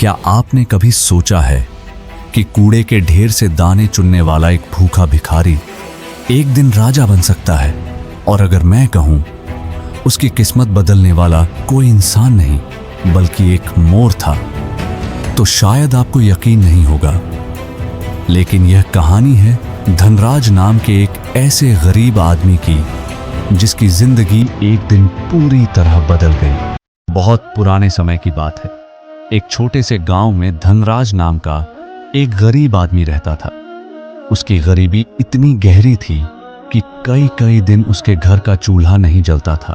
क्या आपने कभी सोचा है कि कूड़े के ढेर से दाने चुनने वाला एक भूखा भिखारी एक दिन राजा बन सकता है? और अगर मैं कहूं, उसकी किस्मत बदलने वाला कोई इंसान नहीं बल्कि एक मोर था, तो शायद आपको यकीन नहीं होगा। लेकिन यह कहानी है धनराज नाम के एक ऐसे गरीब आदमी की जिसकी जिंदगी एक दिन पूरी तरह बदल गई। बहुत पुराने समय की बात है। एक छोटे से गांव में धनराज नाम का एक गरीब आदमी रहता था। उसकी गरीबी इतनी गहरी थी कि कई कई दिन उसके घर का चूल्हा नहीं जलता था।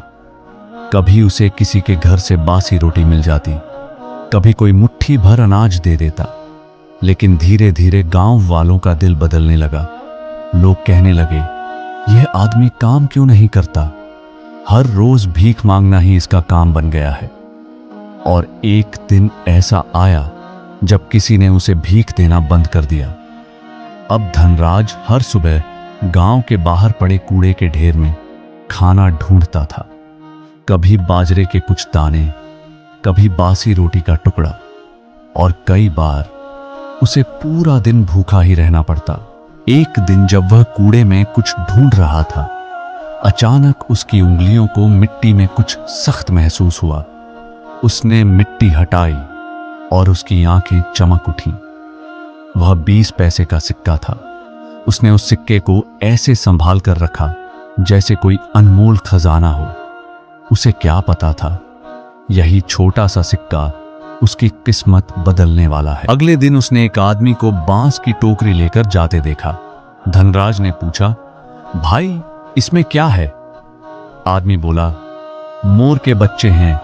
कभी उसे किसी के घर से बासी रोटी मिल जाती, कभी कोई मुट्ठी भर अनाज दे देता। लेकिन धीरे धीरे गांव वालों का दिल बदलने लगा। लोग कहने लगे, यह आदमी काम क्यों नहीं करता? हर रोज भीख मांगना ही इसका काम बन गया है। और एक दिन ऐसा आया जब किसी ने उसे भीख देना बंद कर दिया। अब धनराज हर सुबह गांव के बाहर पड़े कूड़े के ढेर में खाना ढूंढता था। कभी बाजरे के कुछ दाने, कभी बासी रोटी का टुकड़ा, और कई बार उसे पूरा दिन भूखा ही रहना पड़ता। एक दिन जब वह कूड़े में कुछ ढूंढ रहा था, अचानक उसकी उंगलियों को मिट्टी में कुछ सख्त महसूस हुआ। उसने मिट्टी हटाई और उसकी आंखें चमक उठीं। वह 20 पैसे का सिक्का था। उसने उस सिक्के को ऐसे संभाल कर रखा जैसे कोई अनमोल खजाना हो। उसे क्या पता था, यही छोटा सा सिक्का उसकी किस्मत बदलने वाला है। अगले दिन उसने एक आदमी को बांस की टोकरी लेकर जाते देखा। धनराज ने पूछा, भाई इसमें क्या है? आदमी बोला, मोर के बच्चे हैं,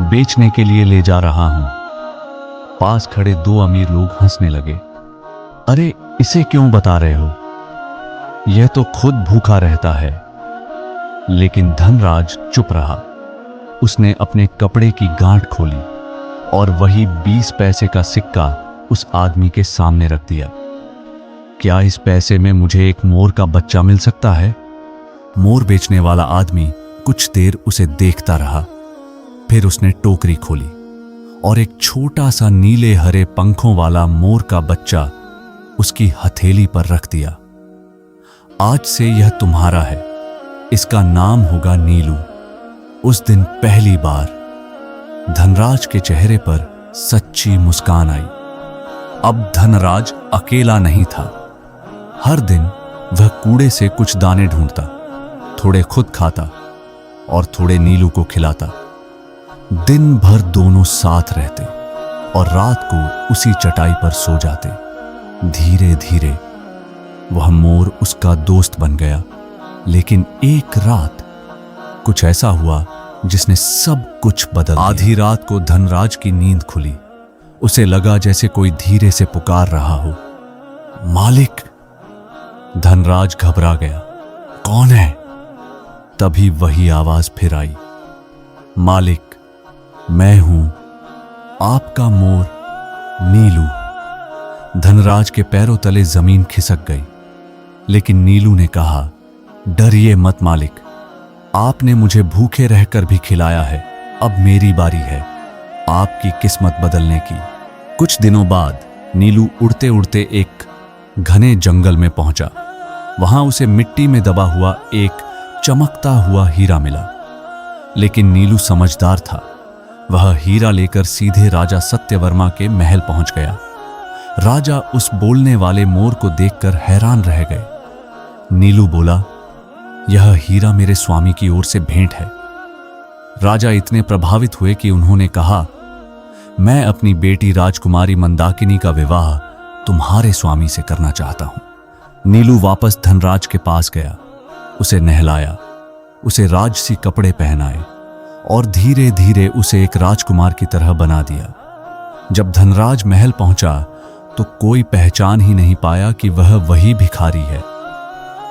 बेचने के लिए ले जा रहा हूं। पास खड़े 2 अमीर लोग हंसने लगे। अरे इसे क्यों बता रहे हो? यह तो खुद भूखा रहता है। लेकिन धनराज चुप रहा। उसने अपने कपड़े की गांठ खोली और वही 20 पैसे का सिक्का उस आदमी के सामने रख दिया। क्या इस पैसे में मुझे एक मोर का बच्चा मिल सकता है? मोर बेचने वाला आदमी कुछ देर उसे देखता रहा। फिर उसने टोकरी खोली और एक छोटा सा नीले हरे पंखों वाला मोर का बच्चा उसकी हथेली पर रख दिया। आज से यह तुम्हारा है, इसका नाम होगा नीलू। उस दिन पहली बार धनराज के चेहरे पर सच्ची मुस्कान आई। अब धनराज अकेला नहीं था। हर दिन वह कूड़े से कुछ दाने ढूंढता, थोड़े खुद खाता और थोड़े नीलू को खिलाता। दिन भर दोनों साथ रहते और रात को उसी चटाई पर सो जाते। धीरे धीरे वह मोर उसका दोस्त बन गया। लेकिन एक रात कुछ ऐसा हुआ जिसने सब कुछ बदल दिया। आधी रात को धनराज की नींद खुली। उसे लगा जैसे कोई धीरे से पुकार रहा हो, मालिक। धनराज घबरा गया। कौन है? तभी वही आवाज फिर आई, मालिक मैं हूं, आपका मोर नीलू। धनराज के पैरों तले जमीन खिसक गई। लेकिन नीलू ने कहा, डरिए मत मालिक, आपने मुझे भूखे रहकर भी खिलाया है। अब मेरी बारी है आपकी किस्मत बदलने की। कुछ दिनों बाद नीलू उड़ते उड़ते एक घने जंगल में पहुंचा। वहां उसे मिट्टी में दबा हुआ एक चमकता हुआ हीरा मिला। लेकिन नीलू समझदार था। वह हीरा लेकर सीधे राजा सत्यवर्मा के महल पहुंच गया। राजा उस बोलने वाले मोर को देखकर हैरान रह गए। नीलू बोला, यह हीरा मेरे स्वामी की ओर से भेंट है। राजा इतने प्रभावित हुए कि उन्होंने कहा, मैं अपनी बेटी राजकुमारी मंदाकिनी का विवाह तुम्हारे स्वामी से करना चाहता हूं। नीलू वापस धनराज के पास गया। उसे नहलाया, उसे राजसी कपड़े पहनाए और धीरे धीरे उसे एक राजकुमार की तरह बना दिया। जब धनराज महल पहुंचा तो कोई पहचान ही नहीं पाया कि वह वही भिखारी है।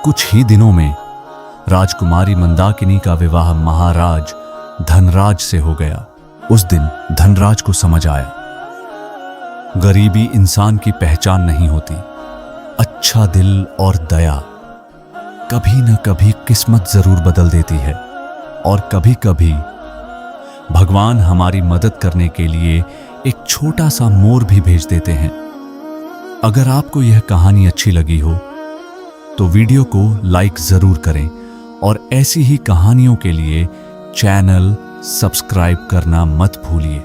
कुछ ही दिनों में राजकुमारी मंदाकिनी का विवाह महाराज धनराज से हो गया। उस दिन धनराज को समझ आया, गरीबी इंसान की पहचान नहीं होती। अच्छा दिल और दया कभी न कभी किस्मत जरूर बदल देती है। और कभी कभी भगवान हमारी मदद करने के लिए एक छोटा सा मोर भी भेज देते हैं। अगर आपको यह कहानी अच्छी लगी हो तो वीडियो को लाइक जरूर करें और ऐसी ही कहानियों के लिए चैनल सब्सक्राइब करना मत भूलिए।